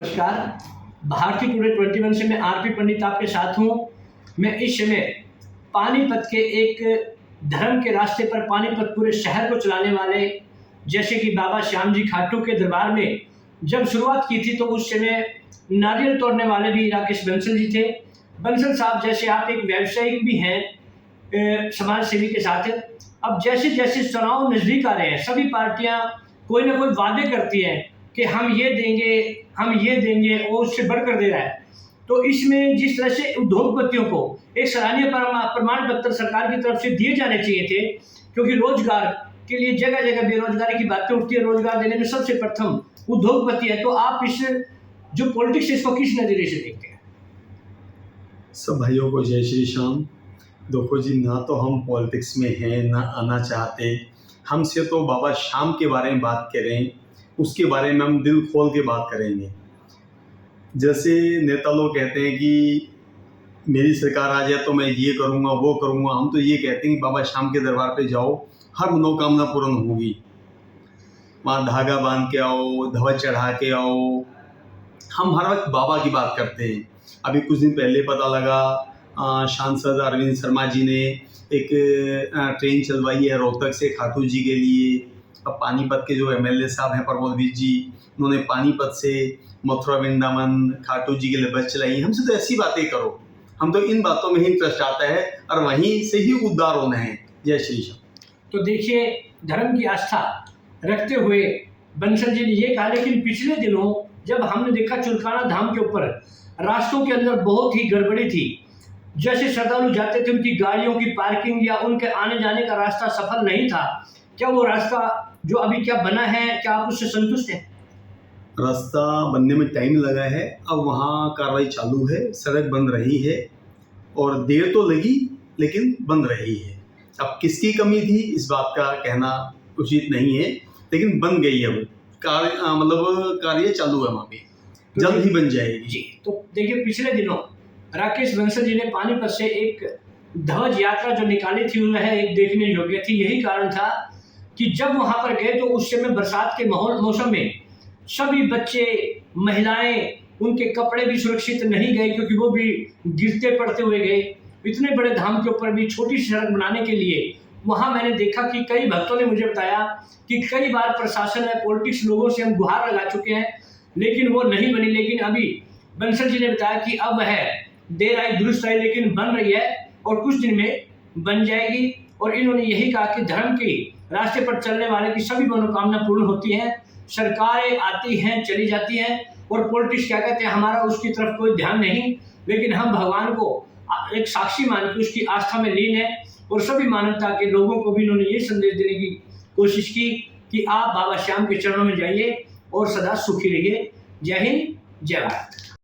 नमस्कार। भारतीय टुडे 21 से मैं आरपी पंडित आपके साथ हूँ। मैं इस समय पानीपत के एक धर्म के रास्ते पर पानीपत पूरे शहर को चलाने वाले जैसे कि बाबा श्याम जी खाटू के दरबार में जब शुरुआत की थी तो उस समय नारियल तोड़ने वाले भी राकेश बंसल जी थे। बंसल साहब जैसे आप एक व्यावसायिक भी हैं समाज सेवी के साथ। अब जैसे जैसे चुनाव नज़दीक आ रहे हैं सभी पार्टियां कोई ना कोई वादे करती हैं कि हम ये देंगे और उससे बढ़कर दे रहा है। तो इसमें जिस तरह से उद्योगपतियों को एक सराहनीय प्रमाण पत्र सरकार की तरफ से दिए जाने चाहिए थे, क्योंकि रोजगार के लिए जगह जगह बेरोजगारी की बातें उठती है, रोजगार देने में सबसे प्रथम उद्योगपति है। तो आप इस जो पॉलिटिक्स है इसको किस नजरिए से देखते हैं? सब भाइयों को जय श्री श्याम। देखो जी, ना तो हम पॉलिटिक्स में हैं ना आना चाहते। हमसे तो बाबा श्याम के बारे में बात करें, उसके बारे में हम दिल खोल के बात करेंगे। जैसे नेता लोग कहते हैं कि मेरी सरकार आ जाए तो मैं ये करूँगा वो करूँगा, हम तो ये कहते हैं कि बाबा श्याम के दरबार पे जाओ, हर मनोकामना पूर्ण होगी। वहाँ धागा बांध के आओ, ध्वज चढ़ा के आओ। हम हर वक्त बाबा की बात करते हैं। अभी कुछ दिन पहले पता लगा सांसद अरविंद शर्मा जी ने एक ट्रेन चलवाई है रोहतक से खाटू जी के लिए। अब पानीपत के जो एमएलए साहब हैं प्रमोदवीर जी, उन्होंने पानीपत से मथुरा वृंदावन खाटू जी के लिए बस चलाई। हमसे तो ऐसी बातें करो, हम तो इन बातों में ही इंटरेस्ट आता है और वहीं से ही उद्धार होना है। जय श्री श्याम। तो देखिए, धर्म की आस्था रखते हुए बंसल जी ने ये कहा, लेकिन पिछले दिनों जब हमने देखा चुलकाना धाम के ऊपर रास्तों के अंदर बहुत ही गड़बड़ी थी। जैसे श्रद्धालु जाते थे उनकी गाड़ियों की पार्किंग या उनके आने जाने का रास्ता सफल नहीं था। क्या वो रास्ता जो अभी क्या बना है, क्या आप उससे संतुष्ट हैं? रास्ता बनने में टाइम लगा है, अब वहाँ कार्रवाई चालू है, सड़क बन रही है और देर तो लगी लेकिन बन रही है। अब किसकी कमी थी इस बात का कहना उचित नहीं है, लेकिन बन गई है। वो कार्य चालू है, वहाँ पे जल्द ही बन जाएगी जी। तो देखिए, पिछले दिनों राकेश बंसल जी ने पानीपत से एक ध्वज यात्रा जो निकाली थी वह एक देखने योग्य थी। यही कारण था कि जब वहां पर गए तो उस समय बरसात के मौसम में सभी बच्चे महिलाएं उनके कपड़े भी सुरक्षित नहीं गए, क्योंकि वो भी गिरते पड़ते हुए गए। इतने बड़े धाम के ऊपर भी छोटी सी सड़क बनाने के लिए वहां मैंने देखा कि कई भक्तों ने मुझे बताया कि कई बार प्रशासन है, पॉलिटिक्स लोगों से हम गुहार लगा चुके हैं, लेकिन वो नहीं बनी। लेकिन अभी बंसल जी ने बताया कि अब वह देर आई दुरुस्त आई, लेकिन बन रही है और कुछ दिन में बन जाएगी। और इन्होंने यही कहा कि धर्म के रास्ते पर चलने वाले की सभी मनोकामना पूर्ण होती हैं। सरकारें आती हैं चली जाती हैं और पॉलिटिक्स क्या कहते हैं, हमारा उसकी तरफ कोई ध्यान नहीं, लेकिन हम भगवान को एक साक्षी मान के उसकी आस्था में लीन है। और सभी मानवता के लोगों को भी इन्होंने ये संदेश देने की कोशिश की कि आप बाबा श्याम के चरणों में जाइए और सदा सुखी रहिए। जय हिंद, जय भारत।